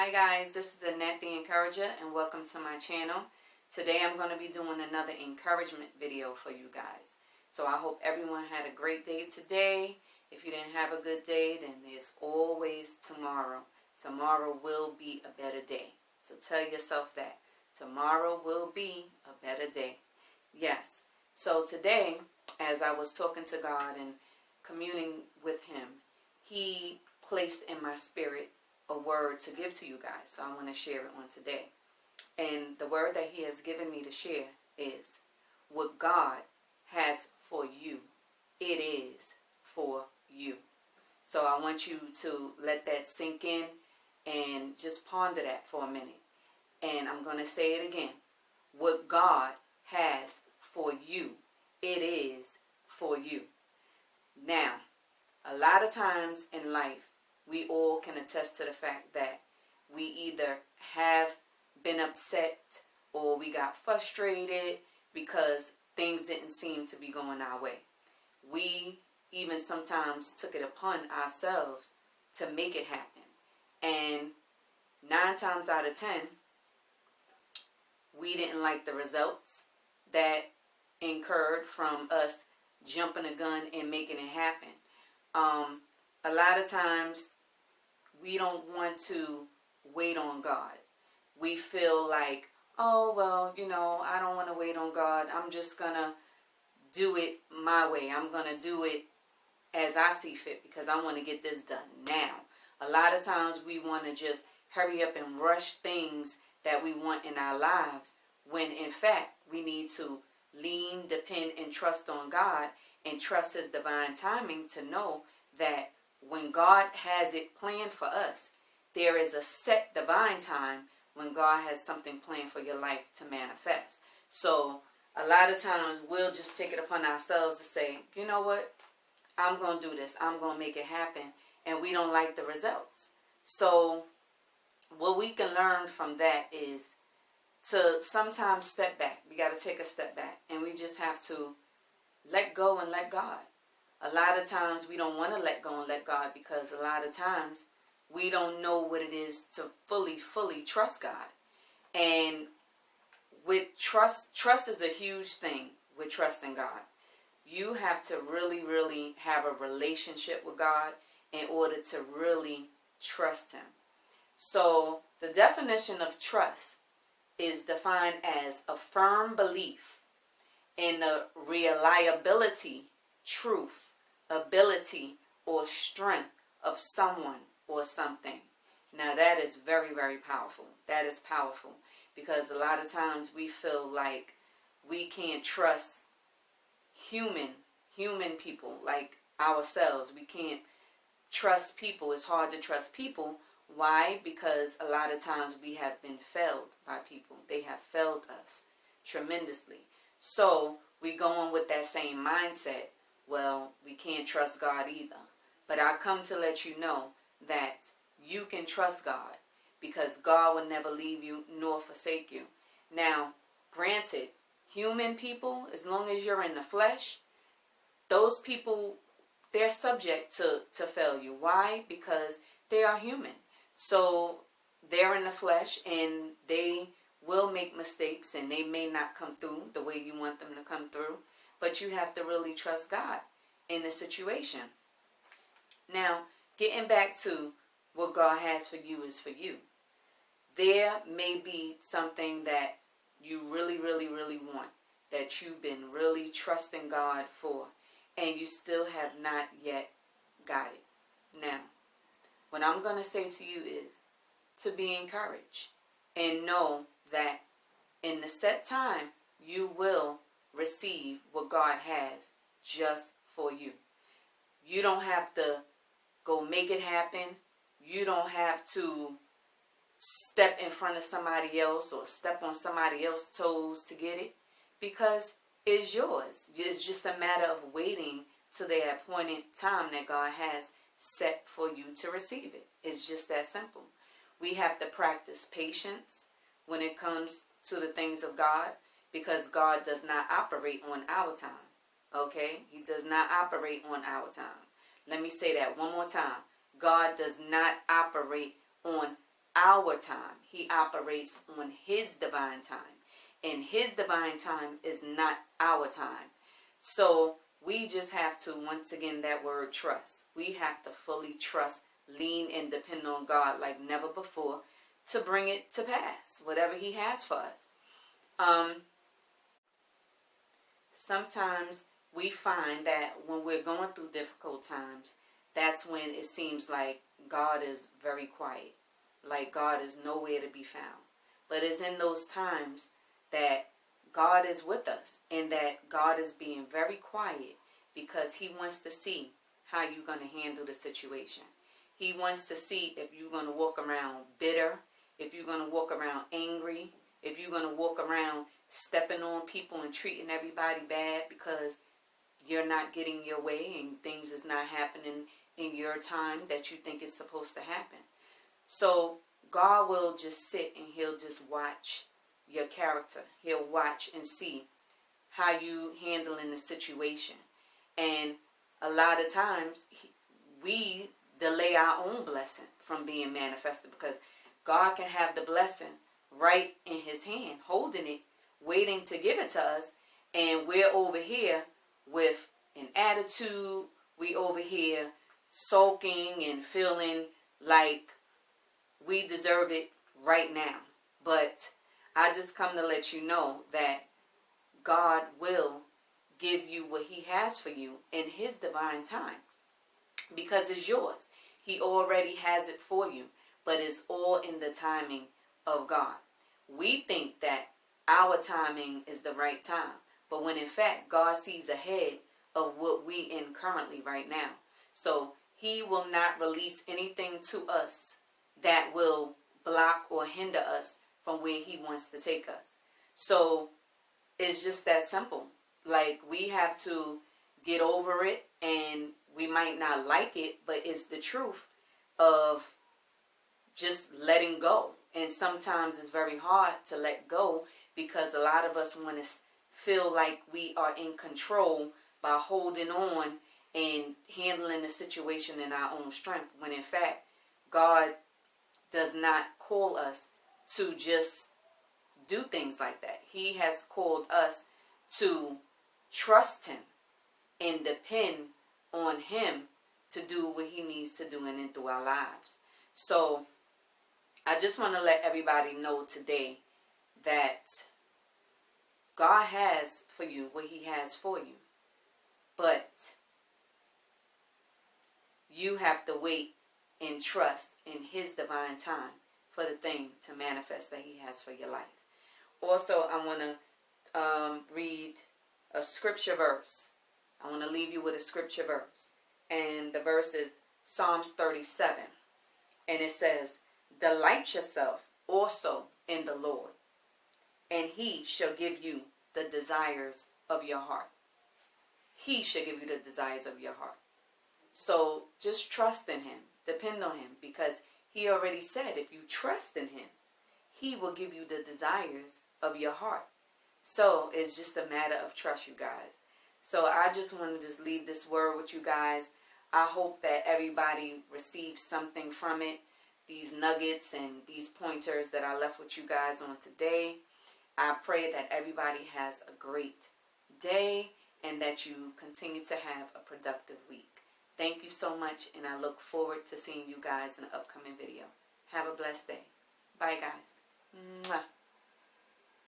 Hi guys, this is Annette the Encourager and welcome to my channel. Today I'm going to be doing another encouragement video for you guys. So I hope everyone had a great day today. If you didn't have a good day, then there's always tomorrow. Tomorrow will be a better day. So tell yourself that. Tomorrow will be a better day. Yes. So today, as I was talking to God and communing with Him, He placed in my spirit a word to give to you guys. So I want to share it on today. And the word that He has given me to share is, what God has for you, it is for you. So I want you to let that sink in and just ponder that for a minute. And I'm going to say it again. What God has for you, it is for you. Now, a lot of times in life, we all can attest to the fact that we either have been upset or we got frustrated because things didn't seem to be going our way. We even sometimes took it upon ourselves to make it happen. And 9 times out of 10, we didn't like the results that incurred from us jumping the gun and making it happen. A lot of times we don't want to wait on God. We feel like, oh, well, I don't want to wait on God. I'm just going to do it my way. I'm going to do it as I see fit because I want to get this done now. A lot of times we want to just hurry up and rush things that we want in our lives when in fact we need to lean, depend, and trust on God and trust His divine timing to know that when God has it planned for us, there is a set divine time when God has something planned for your life to manifest. So a lot of times we'll just take it upon ourselves to say, you know what, I'm going to do this. I'm going to make it happen. And we don't like the results. So what we can learn from that is to sometimes step back. We got to take a step back. And we just have to let go and let God. A lot of times we don't want to let go and let God because a lot of times we don't know what it is to fully trust God. And with trust is a huge thing with trusting God. You have to really have a relationship with God in order to really trust Him. So the definition of trust is defined as a firm belief in the reliability, truth, ability, or strength of someone or something. Now that is very powerful. That is powerful because a lot of times we feel like we can't trust human people like ourselves. We can't trust people. It's hard to trust people. Why? Because a lot of times we have been failed by people. They have failed us tremendously. So we go on with that same mindset. Well, we can't trust God either. But I come to let you know that you can trust God because God will never leave you nor forsake you. Now, granted, human people, as long as you're in the flesh, those people, they're subject to failure. Why? Because they are human. So they're in the flesh and they will make mistakes and they may not come through the way you want them to come through. But you have to really trust God in the situation. Now, getting back to what God has for you is for you. There may be something that you really want, that you've been really trusting God for, and you still have not yet got it. Now, what I'm going to say to you is to be encouraged and know that in the set time, you will receive what God has just for you. You don't have to go make it happen. You don't have to step in front of somebody else or step on somebody else's toes to get it because it's yours. It's just a matter of waiting till the appointed time that God has set for you to receive it. It's just that simple. We have to practice patience when it comes to the things of God because God does not operate on our time. Okay? He does not operate on our time. Let me say that one more time. God does not operate on our time. He operates on his divine time. And his divine time is not our time. So we just have to, once again, that word trust. We have to fully trust, lean, and depend on God like never before to bring it to pass, whatever he has for us. Sometimes we find that when we're going through difficult times, that's when it seems like God is very quiet, like God is nowhere to be found. But it's in those times that God is with us and that God is being very quiet because he wants to see how you're going to handle the situation. He wants to see if you're going to walk around bitter, if you're going to walk around angry, if you're going to walk around stepping on people and treating everybody bad because you're not getting your way and things is not happening in your time that you think is supposed to happen. So God will just sit and he'll just watch your character. He'll watch and see how you handling the situation. And a lot of times we delay our own blessing from being manifested because God can have the blessing right in his hand, holding it, waiting to give it to us, and we're over here with an attitude. We over here sulking and feeling like we deserve it right now. But I just come to let you know that God will give you what he has for you in his divine time because it's yours. He already has it for you, but it's all in the timing of God. We think that our timing is the right time, but when in fact God sees ahead of what we in currently right now. So he will not release anything to us that will block or hinder us from where he wants to take us. So it's just that simple. Like, we have to get over it, and we might not like it, but it's the truth of just letting go. And sometimes it's very hard to let go because a lot of us want to feel like we are in control by holding on and handling the situation in our own strength, when in fact God does not call us to just do things like that. He has called us to trust him and depend on him to do what he needs to do in and through our lives. So I just want to let everybody know today that God has for you what he has for you. But you have to wait and trust in his divine time for the thing to manifest that he has for your life. Also, I want to read a scripture verse. I want to leave you with a scripture verse. And the verse is Psalms 37. And it says, "Delight yourself also in the Lord, and he shall give you the desires of your heart." He shall give you the desires of your heart. So just trust in him. Depend on him, because he already said if you trust in him, he will give you the desires of your heart. So it's just a matter of trust, you guys. So I just want to just leave this word with you guys. I hope that everybody receives something from it. These nuggets and these pointers that I left with you guys on today. I pray that everybody has a great day and that you continue to have a productive week. Thank you so much, and I look forward to seeing you guys in an upcoming video. Have a blessed day. Bye, guys. Mwah.